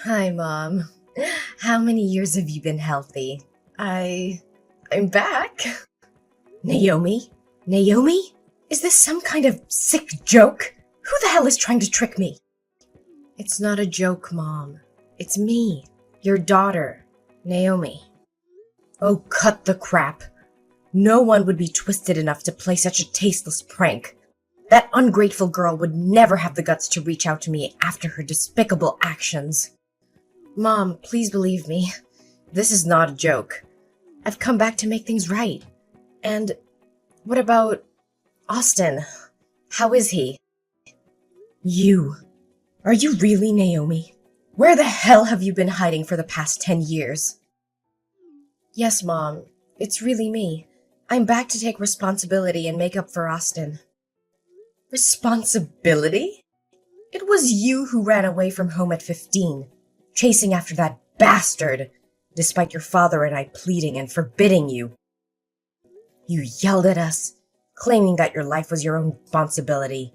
Hi, Mom. How many years have you been healthy? I'm back. Naomi? Naomi? Is this some kind of sick joke? Who the hell is trying to trick me? It's not a joke, Mom. It's me, your daughter, Naomi. Oh, cut the crap. No one would be twisted enough to play such a tasteless prank. That ungrateful girl would never have the guts to reach out to me after her despicable actions. Mom, please believe me. This is not a joke. I've come back to make things right. And what about Austin? How is he? You. Are you really Naomi? Where the hell have you been hiding for the past 10 years? Yes, Mom. It's really me. I'm back to take responsibility and make up for Austin. Responsibility? It was you who ran away from home at 15, chasing after that bastard, despite your father and I pleading and forbidding you. You yelled at us, claiming that your life was your own responsibility.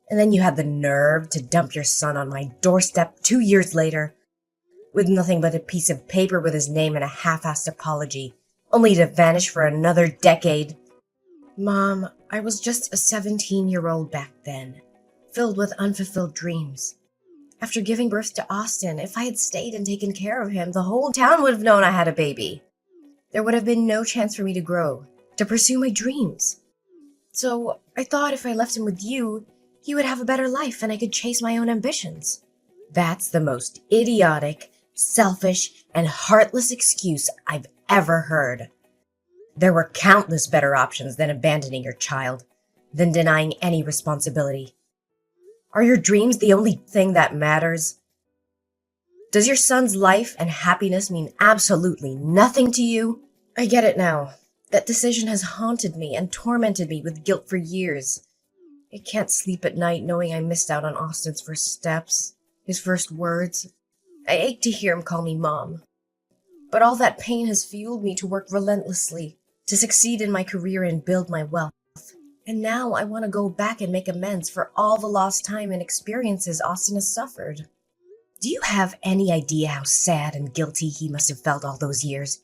And then you had the nerve to dump your son on my doorstep 2 years later, with nothing but a piece of paper with his name and a half-assed apology, only to vanish for another decade. Mom, I was just a 17-year-old back then, filled with unfulfilled dreams. After giving birth to Austin, if I had stayed and taken care of him, the whole town would have known I had a baby. There would have been no chance for me to grow, to pursue my dreams. So I thought if I left him with you, he would have a better life and I could chase my own ambitions. That's the most idiotic, selfish, and heartless excuse I've ever heard. There were countless better options than abandoning your child, than denying any responsibility. Are your dreams the only thing that matters? Does your son's life and happiness mean absolutely nothing to you? I get it now. That decision has haunted me and tormented me with guilt for years. I can't sleep at night knowing I missed out on Austin's first steps, his first words. I ache to hear him call me Mom. But all that pain has fueled me to work relentlessly, to succeed in my career and build my wealth. And now I want to go back and make amends for all the lost time and experiences Austin has suffered. Do you have any idea how sad and guilty he must have felt all those years?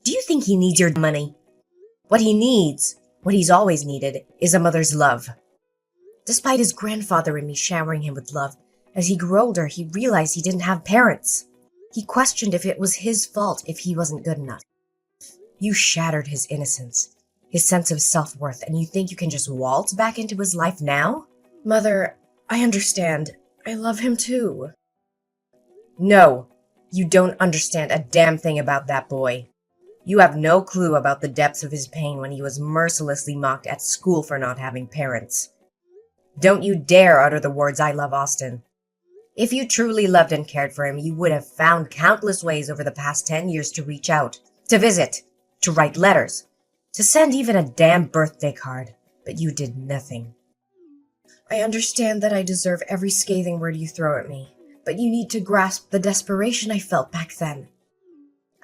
Do you think he needs your money? What he needs, what he's always needed, is a mother's love. Despite his grandfather and me showering him with love, as he grew older, he realized he didn't have parents. He questioned if it was his fault if he wasn't good enough. You shattered his innocence, his sense of self-worth, and you think you can just waltz back into his life now? Mother, I understand. I love him too. No, you don't understand a damn thing about that boy. You have no clue about the depths of his pain when he was mercilessly mocked at school for not having parents. Don't you dare utter the words "I love Austin." If you truly loved and cared for him, you would have found countless ways over the past 10 years to reach out, to visit, to write letters, to send even a damn birthday card, but you did nothing. I understand that I deserve every scathing word you throw at me, but you need to grasp the desperation I felt back then.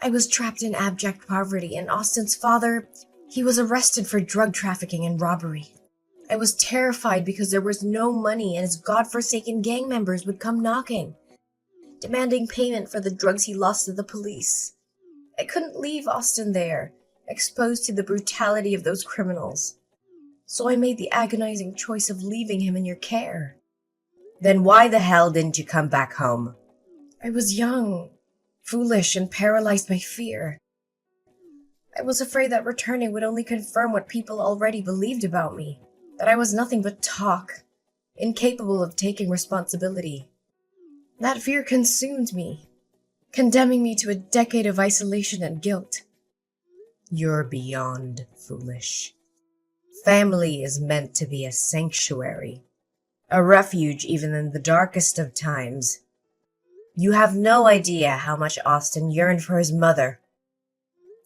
I was trapped in abject poverty, and Austin's father, he was arrested for drug trafficking and robbery. I was terrified because there was no money and his godforsaken gang members would come knocking, demanding payment for the drugs he lost to the police. I couldn't leave Austin there, exposed to the brutality of those criminals. So I made the agonizing choice of leaving him in your care. Then why the hell didn't you come back home? I was young, foolish, and paralyzed by fear. I was afraid that returning would only confirm what people already believed about me, that I was nothing but talk, incapable of taking responsibility. That fear consumed me, condemning me to a decade of isolation and guilt. You're beyond foolish. Family is meant to be a sanctuary, a refuge even in the darkest of times. You have no idea how much Austin yearned for his mother.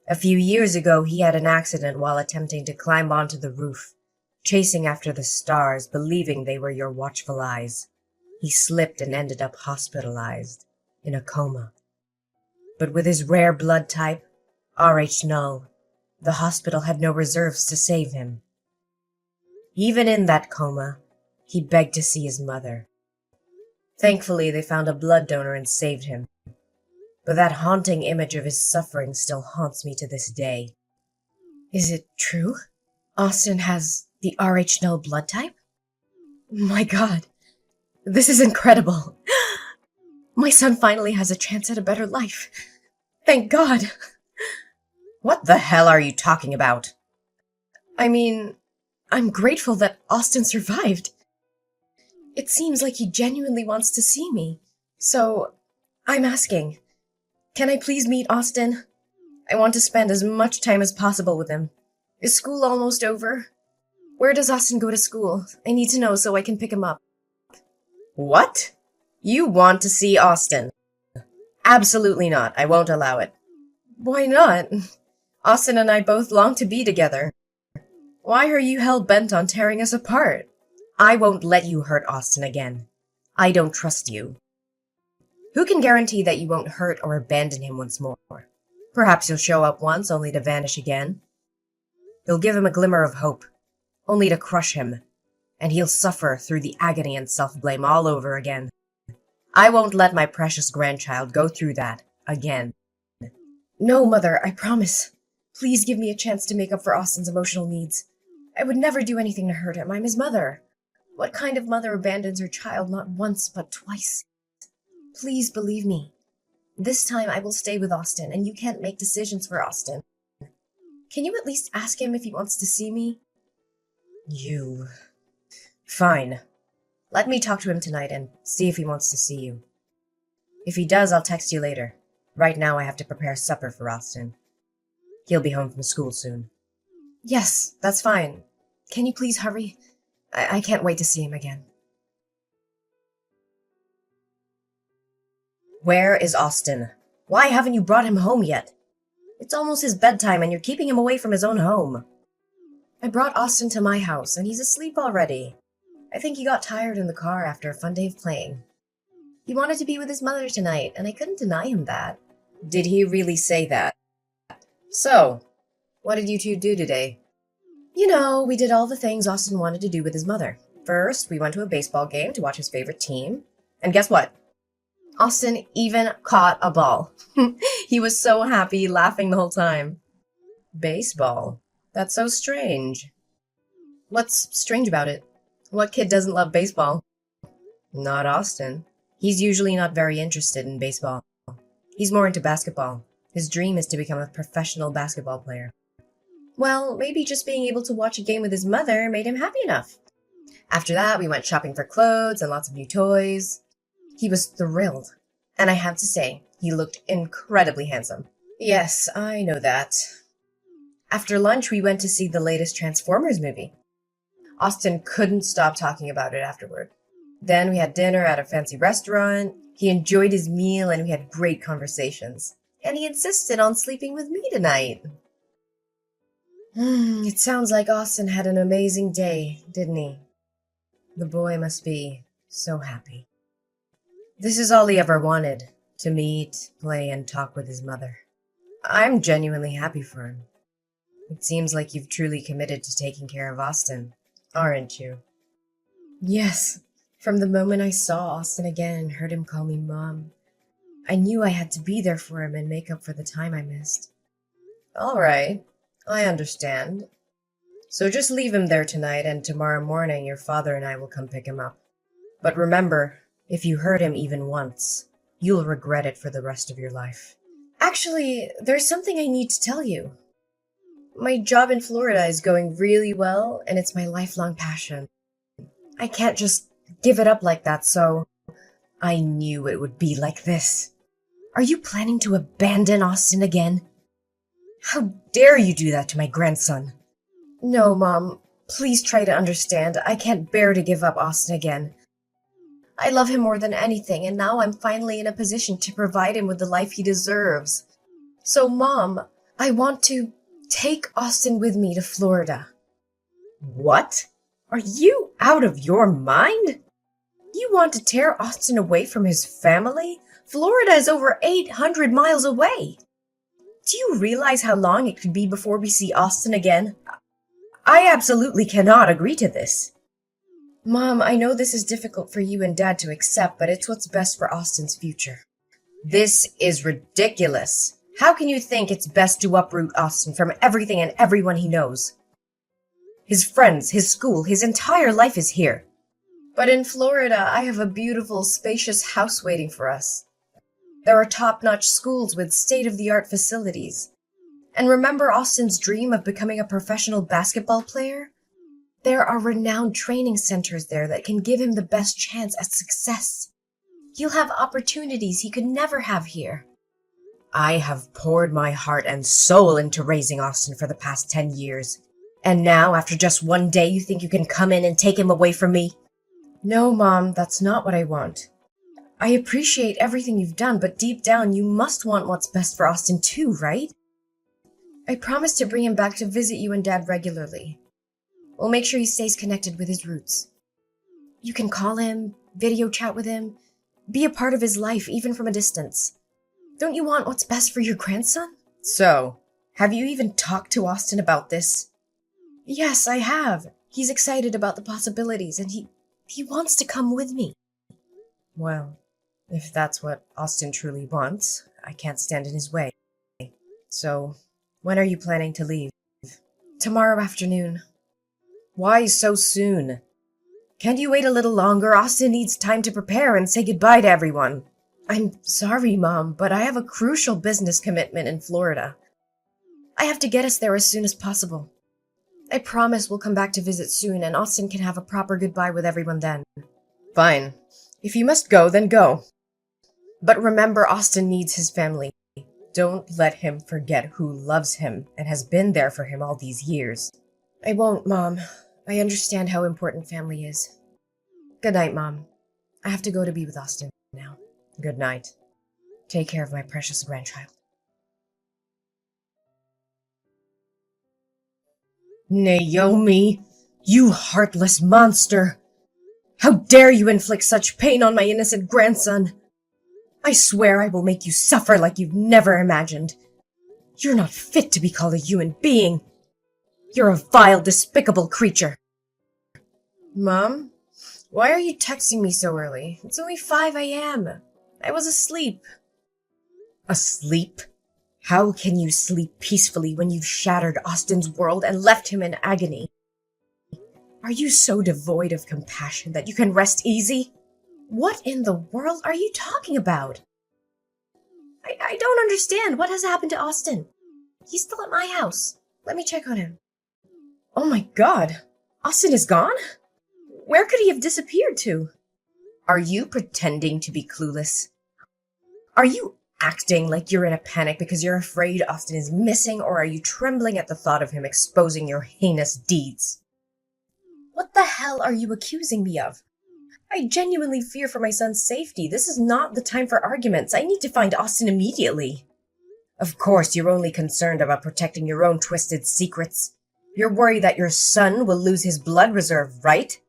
A few years ago, he had an accident while attempting to climb onto the roof, chasing after the stars, believing they were your watchful eyes. He slipped and ended up hospitalized, in a coma. But with his rare blood type, Rh null, the hospital had no reserves to save him. Even in that coma, he begged to see his mother. Thankfully, they found a blood donor and saved him. But that haunting image of his suffering still haunts me to this day. Is it true? Austin has the Rh-null blood type? My god, this is incredible. My son finally has a chance at a better life. Thank God. What the hell are you talking about? I mean, I'm grateful that Austin survived. It seems like he genuinely wants to see me. So, I'm asking, can I please meet Austin? I want to spend as much time as possible with him. Is school almost over? Where does Austin go to school? I need to know so I can pick him up. What? You want to see Austin? Absolutely not. I won't allow it. Why not? Austin and I both long to be together. Why are you hell-bent on tearing us apart? I won't let you hurt Austin again. I don't trust you. Who can guarantee that you won't hurt or abandon him once more? Perhaps he'll show up once, only to vanish again. You'll give him a glimmer of hope, only to crush him, and he'll suffer through the agony and self-blame all over again. I won't let my precious grandchild go through that again. No, Mother, I promise. Please give me a chance to make up for Austin's emotional needs. I would never do anything to hurt him. I'm his mother. What kind of mother abandons her child not once but twice? Please believe me. This time I will stay with Austin, and you can't make decisions for Austin. Can you at least ask him if he wants to see me? You... Fine. Let me talk to him tonight and see if he wants to see you. If he does, I'll text you later. Right now I have to prepare supper for Austin. He'll be home from school soon. Yes, that's fine. Can you please hurry? I can't wait to see him again. Where is Austin? Why haven't you brought him home yet? It's almost his bedtime and you're keeping him away from his own home. I brought Austin to my house and he's asleep already. I think he got tired in the car after a fun day of playing. He wanted to be with his mother tonight and I couldn't deny him that. Did he really say that? So, what did you two do today? You know, we did all the things Austin wanted to do with his mother. First, we went to a baseball game to watch his favorite team. And guess what? Austin even caught a ball. He was so happy, laughing the whole time. Baseball? That's so strange. What's strange about it? What kid doesn't love baseball? Not Austin. He's usually not very interested in baseball. He's more into basketball. His dream is to become a professional basketball player. Well, maybe just being able to watch a game with his mother made him happy enough. After that, we went shopping for clothes and lots of new toys. He was thrilled, and I have to say, he looked incredibly handsome. Yes, I know that. After lunch, we went to see the latest Transformers movie. Austin couldn't stop talking about it afterward. Then we had dinner at a fancy restaurant. He enjoyed his meal, and we had great conversations. And he insisted on sleeping with me tonight. It sounds like Austin had an amazing day, didn't he? The boy must be so happy. This is all he ever wanted, to meet, play, and talk with his mother. I'm genuinely happy for him. It seems like you've truly committed to taking care of Austin, aren't you? Yes. From the moment I saw Austin again and heard him call me Mom, I knew I had to be there for him and make up for the time I missed. All right. I understand. So just leave him there tonight, and tomorrow morning your father and I will come pick him up. But remember, if you hurt him even once, you'll regret it for the rest of your life. Actually, there's something I need to tell you. My job in Florida is going really well, and it's my lifelong passion. I can't just give it up like that, so I knew it would be like this. Are you planning to abandon Austin again? How dare you do that to my grandson? No, Mom. Please try to understand. I can't bear to give up Austin again. I love him more than anything, and now I'm finally in a position to provide him with the life he deserves. So, Mom, I want to take Austin with me to Florida. What? Are you out of your mind? You want to tear Austin away from his family? Florida is over 800 miles away. Do you realize how long it could be before we see Austin again? I absolutely cannot agree to this. Mom, I know this is difficult for you and Dad to accept, but it's what's best for Austin's future. This is ridiculous. How can you think it's best to uproot Austin from everything and everyone he knows? His friends, his school, his entire life is here. But in Florida, I have a beautiful, spacious house waiting for us. There are top-notch schools with state-of-the-art facilities. And remember Austin's dream of becoming a professional basketball player? There are renowned training centers there that can give him the best chance at success. He'll have opportunities he could never have here. I have poured my heart and soul into raising Austin for the past 10 years. And now, after just one day, you think you can come in and take him away from me? No, Mom, that's not what I want. I appreciate everything you've done, but deep down, you must want what's best for Austin too, right? I promise to bring him back to visit you and Dad regularly. We'll make sure he stays connected with his roots. You can call him, video chat with him, be a part of his life, even from a distance. Don't you want what's best for your grandson? So, have you even talked to Austin about this? Yes, I have. He's excited about the possibilities, and he wants to come with me. Well, if that's what Austin truly wants, I can't stand in his way. So, when are you planning to leave? Tomorrow afternoon. Why so soon? Can't you wait a little longer? Austin needs time to prepare and say goodbye to everyone. I'm sorry, Mom, but I have a crucial business commitment in Florida. I have to get us there as soon as possible. I promise we'll come back to visit soon, and Austin can have a proper goodbye with everyone then. Fine. If you must go, then go. But remember, Austin needs his family. Don't let him forget who loves him and has been there for him all these years. I won't, Mom. I understand how important family is. Good night, Mom. I have to go to be with Austin now. Good night. Take care of my precious grandchild. Naomi, you heartless monster! How dare you inflict such pain on my innocent grandson? I swear I will make you suffer like you've never imagined. You're not fit to be called a human being. You're a vile, despicable creature. Mom, why are you texting me so early? It's only 5 a.m. I was asleep. Asleep? How can you sleep peacefully when you've shattered Austin's world and left him in agony? Are you so devoid of compassion that you can rest easy? What in the world are you talking about? I don't understand. What has happened to Austin? He's still at my house. Let me check on him. Oh my God! Austin is gone? Where could he have disappeared to? Are you pretending to be clueless? Are you acting like you're in a panic because you're afraid Austin is missing, or are you trembling at the thought of him exposing your heinous deeds? What the hell are you accusing me of? I genuinely fear for my son's safety. This is not the time for arguments. I need to find Austin immediately. Of course, you're only concerned about protecting your own twisted secrets. You're worried that your son will lose his blood reserve, right?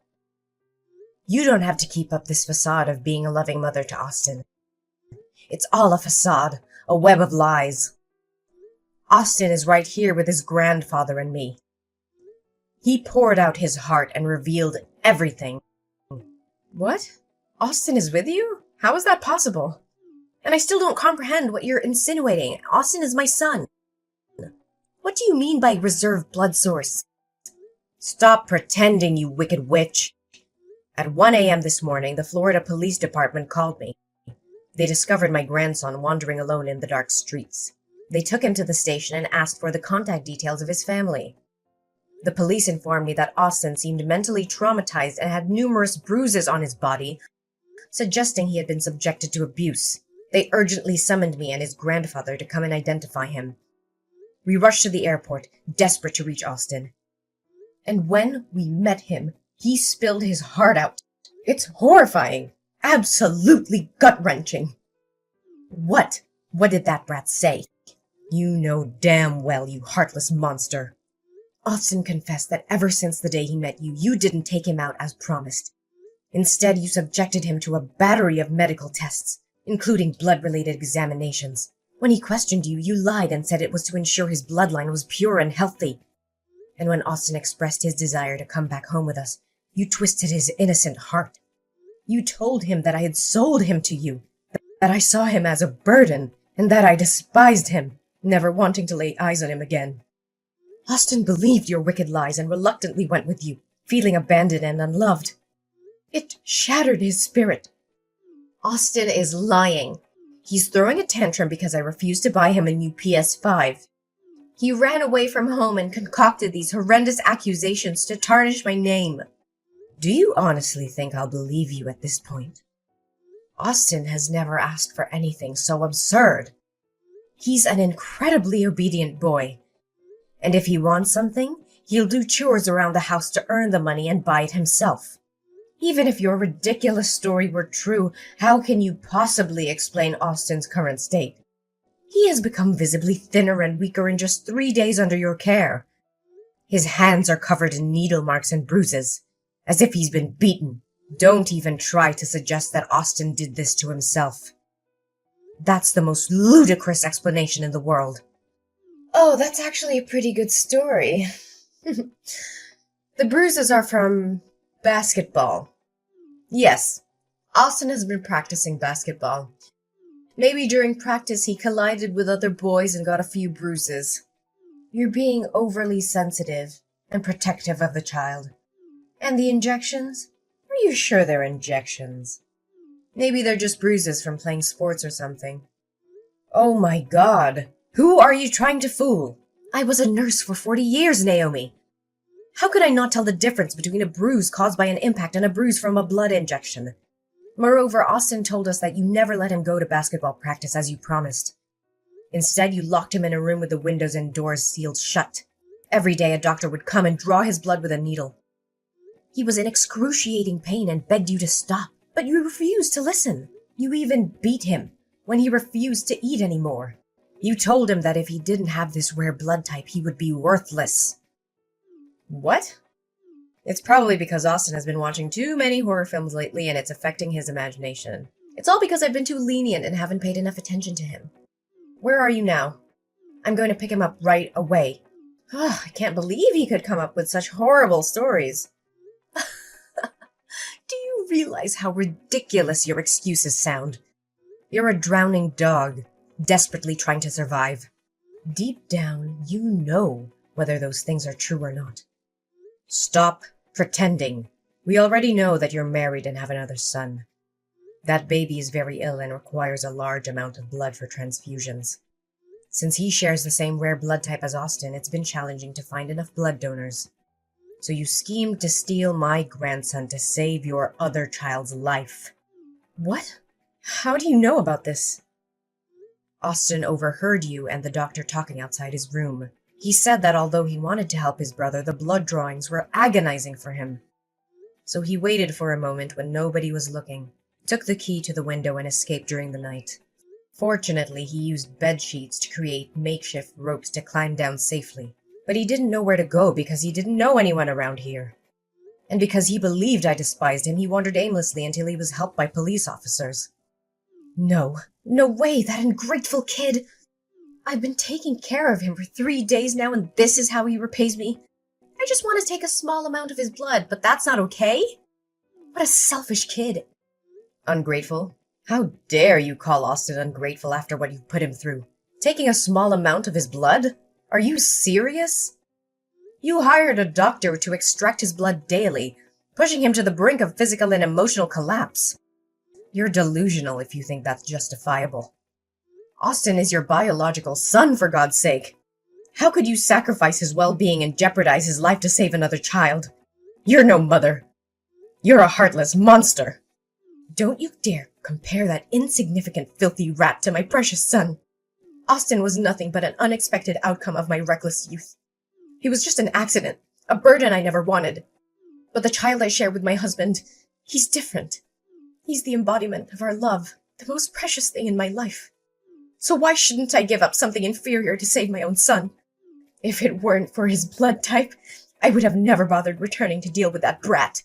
You don't have to keep up this facade of being a loving mother to Austin. It's all a facade, a web of lies. Austin is right here with his grandfather and me. He poured out his heart and revealed everything. What? Austin is with you? How is that possible? And I still don't comprehend what you're insinuating. Austin is my son. What do you mean by reserve blood source? Stop pretending, you wicked witch. At 1 a.m. this morning, the Florida Police Department called me. They discovered my grandson wandering alone in the dark streets. They took him to the station and asked for the contact details of his family. The police informed me that Austin seemed mentally traumatized and had numerous bruises on his body, suggesting he had been subjected to abuse. They urgently summoned me and his grandfather to come and identify him. We rushed to the airport, desperate to reach Austin. And when we met him, he spilled his heart out. It's horrifying. Absolutely gut-wrenching. What? What did that brat say? You know damn well, you heartless monster. Austin confessed that ever since the day he met you, you didn't take him out as promised. Instead, you subjected him to a battery of medical tests, including blood-related examinations. When he questioned you, you lied and said it was to ensure his bloodline was pure and healthy. And when Austin expressed his desire to come back home with us, You twisted his innocent heart. You told him that I had sold him to you, that I saw him as a burden, and that I despised him, never wanting to lay eyes on him again. Austin believed your wicked lies and reluctantly went with you, feeling abandoned and unloved. It shattered his spirit. Austin is lying. He's throwing a tantrum because I refused to buy him a new PS5. He ran away from home and concocted these horrendous accusations to tarnish my name. Do you honestly think I'll believe you at this point? Austin has never asked for anything so absurd. He's an incredibly obedient boy. And if he wants something, he'll do chores around the house to earn the money and buy it himself. Even if your ridiculous story were true, how can you possibly explain Austin's current state? He has become visibly thinner and weaker in just 3 days under your care. His hands are covered in needle marks and bruises, as if he's been beaten. Don't even try to suggest that Austin did this to himself. That's the most ludicrous explanation in the world. Oh, that's actually a pretty good story. The bruises are from basketball. Yes, Austin has been practicing basketball. Maybe during practice he collided with other boys and got a few bruises. You're being overly sensitive and protective of the child. And the injections? Are you sure they're injections? Maybe they're just bruises from playing sports or something. Oh my God! Who are you trying to fool? I was a nurse for 40 years, Naomi. How could I not tell the difference between a bruise caused by an impact and a bruise from a blood injection? Moreover, Austin told us that you never let him go to basketball practice as you promised. Instead, you locked him in a room with the windows and doors sealed shut. Every day a doctor would come and draw his blood with a needle. He was in excruciating pain and begged you to stop, but you refused to listen. You even beat him when he refused to eat anymore. You told him that if he didn't have this rare blood type, he would be worthless. What? It's probably because Austin has been watching too many horror films lately and it's affecting his imagination. It's all because I've been too lenient and haven't paid enough attention to him. Where are you now? I'm going to pick him up right away. I can't believe he could come up with such horrible stories. Do you realize how ridiculous your excuses sound? You're a drowning dog, desperately trying to survive. Deep down, you know whether those things are true or not. Stop pretending. We already know that you're married and have another son. That baby is very ill and requires a large amount of blood for transfusions. Since he shares the same rare blood type as Austin, it's been challenging to find enough blood donors. So you schemed to steal my grandson to save your other child's life. What? How do you know about this? Austin overheard you and the doctor talking outside his room. He said that although he wanted to help his brother, the blood drawings were agonizing for him. So he waited for a moment when nobody was looking, took the key to the window and escaped during the night. Fortunately, he used bed sheets to create makeshift ropes to climb down safely. But he didn't know where to go because he didn't know anyone around here. And because he believed I despised him, he wandered aimlessly until he was helped by police officers. No way, that ungrateful kid! I've been taking care of him for 3 days now, and this is how he repays me? I just want to take a small amount of his blood, but that's not okay? What a selfish kid. Ungrateful? How dare you call Austin ungrateful after what you've put him through? Taking a small amount of his blood? Are you serious? You hired a doctor to extract his blood daily, pushing him to the brink of physical and emotional collapse. You're delusional if you think that's justifiable. Austin is your biological son, for God's sake. How could you sacrifice his well-being and jeopardize his life to save another child? You're no mother. You're a heartless monster. Don't you dare compare that insignificant, filthy rat to my precious son. Austin was nothing but an unexpected outcome of my reckless youth. He was just an accident, a burden I never wanted. But the child I share with my husband, he's different. He's the embodiment of our love, the most precious thing in my life. So why shouldn't I give up something inferior to save my own son? If it weren't for his blood type, I would have never bothered returning to deal with that brat.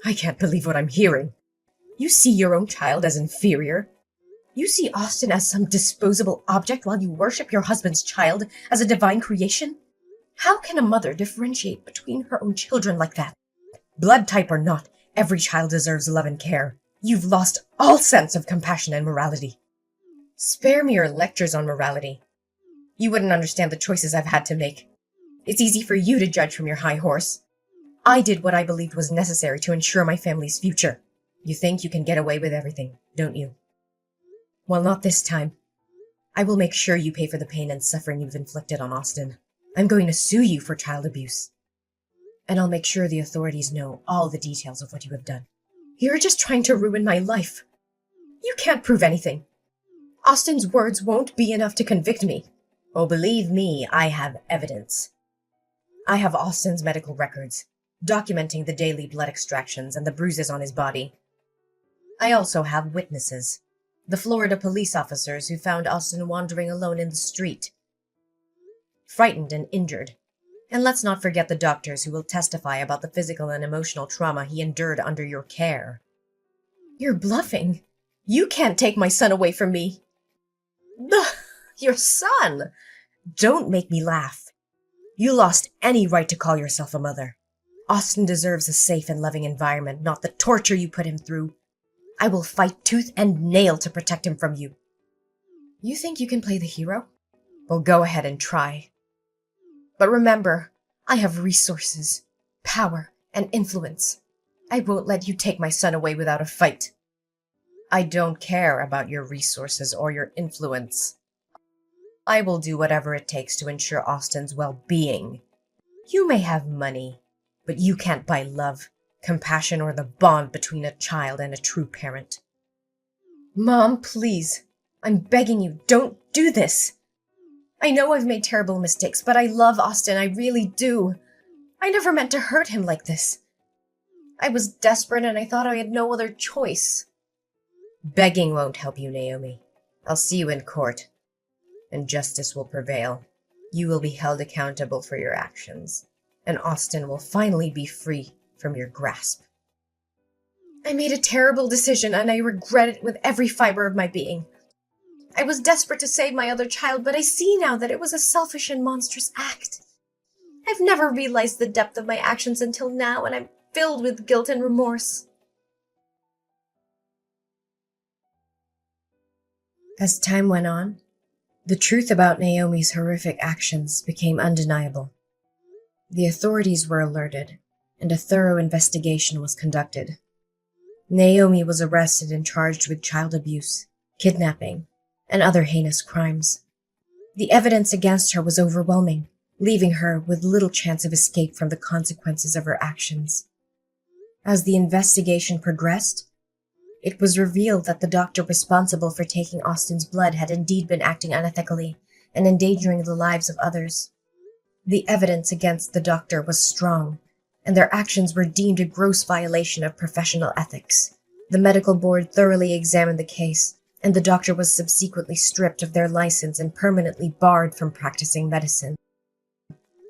I can't believe what I'm hearing. You see your own child as inferior? You see Austin as some disposable object while you worship your husband's child as a divine creation? How can a mother differentiate between her own children like that? Blood type or not, every child deserves love and care. You've lost all sense of compassion and morality. Spare me your lectures on morality. You wouldn't understand the choices I've had to make. It's easy for you to judge from your high horse. I did what I believed was necessary to ensure my family's future. You think you can get away with everything, don't you? Well, not this time. I will make sure you pay for the pain and suffering you've inflicted on Austin. I'm going to sue you for child abuse. And I'll make sure the authorities know all the details of what you have done. You're just trying to ruin my life. You can't prove anything. Austin's words won't be enough to convict me. Oh, believe me, I have evidence. I have Austin's medical records, documenting the daily blood extractions and the bruises on his body. I also have witnesses, the Florida police officers who found Austin wandering alone in the street, frightened and injured. And let's not forget the doctors who will testify about the physical and emotional trauma he endured under your care. You're bluffing. You can't take my son away from me. Your son? Don't make me laugh. You lost any right to call yourself a mother. Austin deserves a safe and loving environment, not the torture you put him through. I will fight tooth and nail to protect him from you. You think you can play the hero? Well, go ahead and try. But remember, I have resources, power, and influence. I won't let you take my son away without a fight. I don't care about your resources or your influence. I will do whatever it takes to ensure Austin's well-being. You may have money, but you can't buy love, compassion, or the bond between a child and a true parent. Mom, please. I'm begging you, don't do this. I know I've made terrible mistakes, but I love Austin, I really do. I never meant to hurt him like this. I was desperate and I thought I had no other choice. Begging won't help you, Naomi. I'll see you in court, and justice will prevail. You will be held accountable for your actions, and Austin will finally be free from your grasp. I made a terrible decision, and I regret it with every fiber of my being. I was desperate to save my other child, but I see now that it was a selfish and monstrous act. I've never realized the depth of my actions until now, and I'm filled with guilt and remorse. As time went on, the truth about Naomi's horrific actions became undeniable. The authorities were alerted, and a thorough investigation was conducted. Naomi was arrested and charged with child abuse, kidnapping, and other heinous crimes. The evidence against her was overwhelming, leaving her with little chance of escape from the consequences of her actions. As the investigation progressed, it was revealed that the doctor responsible for taking Austin's blood had indeed been acting unethically and endangering the lives of others. The evidence against the doctor was strong, and their actions were deemed a gross violation of professional ethics. The medical board thoroughly examined the case, and the doctor was subsequently stripped of their license and permanently barred from practicing medicine.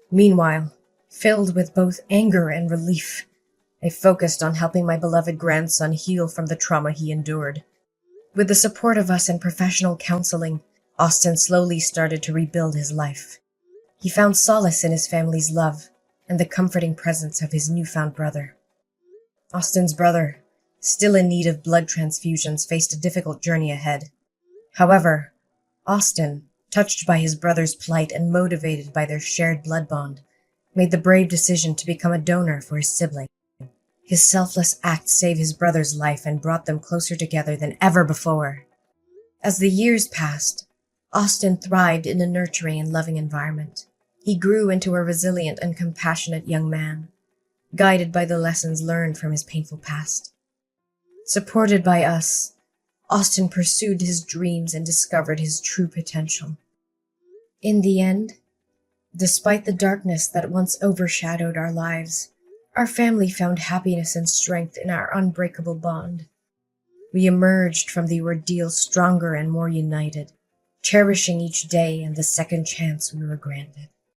Meanwhile, filled with both anger and relief, I focused on helping my beloved grandson heal from the trauma he endured. With the support of us and professional counseling, Austin slowly started to rebuild his life. He found solace in his family's love and the comforting presence of his newfound brother. Austin's brother, still in need of blood transfusions, faced a difficult journey ahead. However, Austin, touched by his brother's plight and motivated by their shared blood bond, made the brave decision to become a donor for his sibling. His selfless act saved his brother's life and brought them closer together than ever before. As the years passed, Austin thrived in a nurturing and loving environment. He grew into a resilient and compassionate young man, guided by the lessons learned from his painful past. Supported by us, Austin pursued his dreams and discovered his true potential. In the end, despite the darkness that once overshadowed our lives, our family found happiness and strength in our unbreakable bond. We emerged from the ordeal stronger and more united, cherishing each day and the second chance we were granted.